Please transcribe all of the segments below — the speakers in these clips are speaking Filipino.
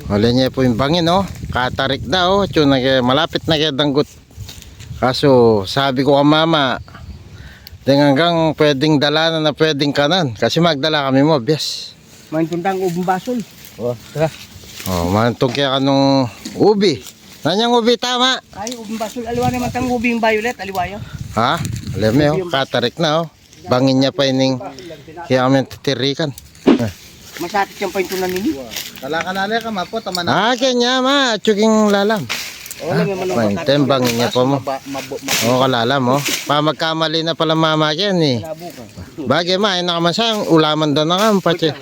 Wala niya po yung bangin, oh. Katarik na, oh. Malapit na kaya danggot. Kaso, sabi ko ka mama, hanggang pwedeng dala na pwedeng kanan. Kasi magdala kami mo, bias. Maintundang ubong basol. Oh, tara. Oh, mantong kaya kanong ubi. Nanyang ubi, tama? Ay, ubong basol. Aliwa naman tang ubing violet. Aliwayo. Ha? Alam mo, oh. Katarik na, oh. Bangin niya pa ining kaya kami titirikan. Masakit yung paintunan nini. Kala-kalala ka mapo, tama na. Kanya ma, tsuking lalam. Maintem, bangin niya pa mo. Oo, kalalam mo. Magkamali na pala mama yan eh. Bagay ma, ay nakamasang ulaman daw na kampache.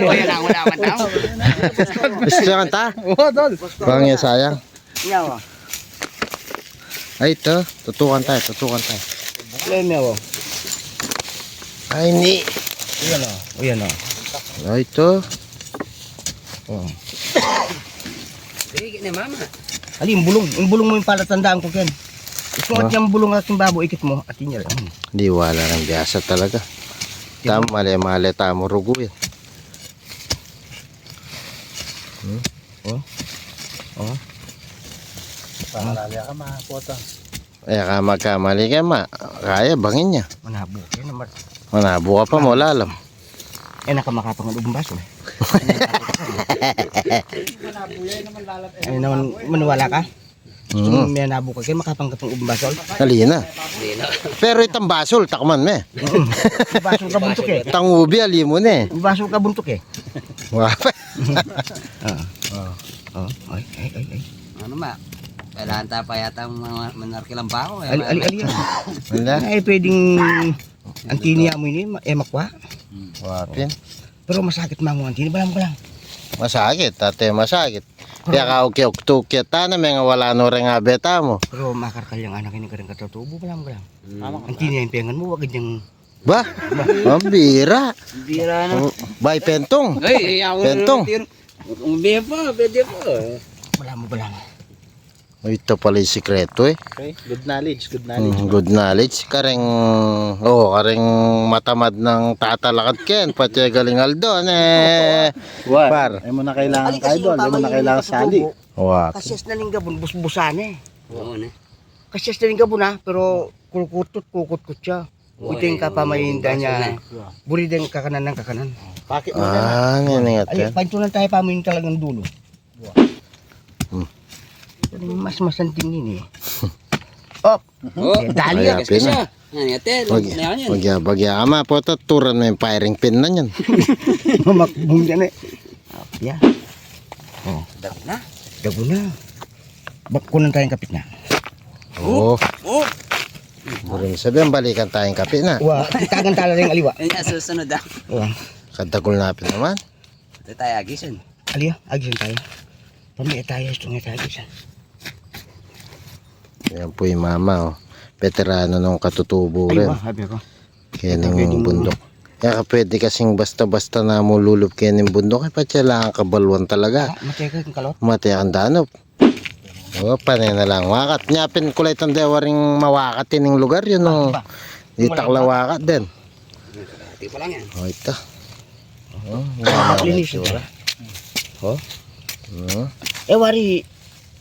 Wala lang, ulaman daw. Gusto yan ta? Bangin sayang. Yawa. Ay ito, tutukan tayo. Leme o. Ay ni. Yan o. Yan o. Ay ito. Oh. Sige na mama. Ali, yung bulong mo yung palatandaan ko, Ken. Isuot niyang bulong aking babo, ikit mo, at yun yan. Di wala ng biyasa talaga. Mali, tamo rugo yan. Oh. Oh. Kala-kalala ka mapo, Ka magkamali ka ma. Kaya bangin niya. Manabo. Yan naman. Manabo ka pa mo lalam. Nakamakapang ubong baso. Ay naman, maniwala ka? May nabo ka, kaya makapang kapang ubong baso. Halina. Pero itang basol, takman me. Baso ka buntok eh. Itang ubi, ali mo na eh. Baso ka buntok eh. Wapa. Ay. Ano ma? Kailangan tayo pa yata manarkilang bako. Ali. Wala. Ay, pwedeng antiniya mo ini, makwa. Wapin. Pero masakit mo antini, balam ko lang. Masakit, tate masakit. Kaya ka ukyok-tukyat na mga wala no rin nga beta mo. Pero makarkal yung anak ini ka rin katutubo, balam ko lang. Antiniya yung pengan mo, wagad yung... Ba? Mambira. Bira na. Bay pentong. Ay, Pentong. Umbiya pa, pwede pa. Balam. Ito pala yung sikreto eh. Okay, good knowledge. Good knowledge. Kareng matamad ng tatalakad ken. Pati galing Aldo. Par. Ay mo na kailangan idol, ay mo na kailangan sali. Wap. Kasyas na ning gabon, busbusan eh. Oo na. Kasyas na ning gabon ha, pero kukut siya. Uting ka pa mainda niya. Buri din kakanan ng kakanan. Pakit mo na. Ningat Ay, yan. pantunan tayo pa mo yung talagang dulo. Mas masanting yun eh. Oh, dali Kaya yan. pina. Ano yatel? Bagya ama po ito. Turan na yung firing pin na yan. Mamakbong yan eh. Yeah. Oh, Dago na. dago na. Kunan tayong kapit na. Oo. Oh! Buring sabihin, balikan tayong kape na. Wah, itagan tala rin aliwa. Ay, susunod ah. Wah, Kadagol napin naman. Ito tayo agisan. aliya, agisan tayo. Pamilya tayo, itong tayo agisan. Yan po yung mama, oh. Veterano nung katutubo Ay, rin. wah, habi ako. Kaya ng bundok. Kaya pwede kasing basta-basta na mululog kaya ng bundok. Ay, pati lang kabalwan talaga. Matay ka yung kalot. Mati ang danop. O, panay na lang. Wakat. Nyapin kulay itong dewaring mawakatin ng lugar yun. Oh. Di takla wakat din. Hindi pa lang yan. O, ito. O, Linis. O. Wari,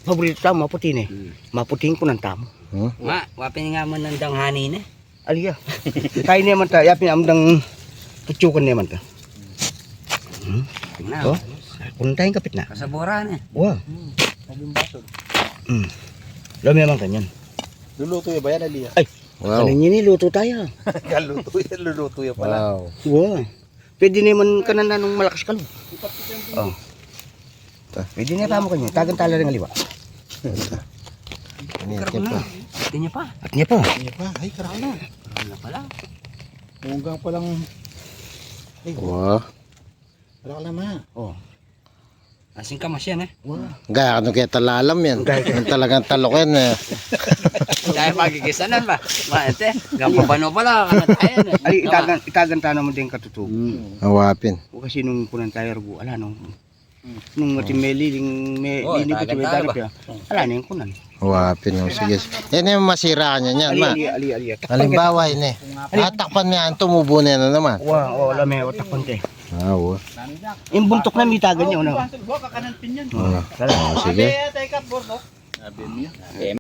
paborito tamo, maputin eh. Maputin ko ng tamo. Ma, wapin nga mo ng danghani na. Aliya, tayo naman tayo, yapin amdang putsukan naman ta. Tingnan. Oh, kunan tayong kapit na. Kasabura na. Wah, Naging baso. lami naman kanyan. Luluto ya ba yan, Aliyah? Wow. Ano nyo niluto tayo? Luluto ya pala. Wow. Wow. Pwede naman ka na nung malakas ka lang. Oh. Pwede na pa mo kanya. Tagan tala rin aliwa. Initin pa. Ito niya pa. At niya pa. Ano pa? Ay, karang na. Ano pala? Hanggang pa lang. Ay, Wow. karang na ma. Oh. Asing kamas yan eh. Wow. Gaya ano kaya talalam yan. Yung talagang talokin eh. Dahil magigisanan ba? Ma, ete. Gapapano pala. Kanatayan eh. Ay, itagan tayo naman din katutubo. Awapin. O kasi nung kunan tayo rugo, ala nung Nung matimeli, lini ko tagan timeli tayo darip ya. Ala na yung kunan. Wapin mo. Sige. Yan yung masira niya niyan, ma. Ali. Halimbawa, ini. Tatakpan niya, tumubo na yan na naman. Wala may otak konti. Oo. Yung buntok na mitagan niya. Sige. Sabi niya.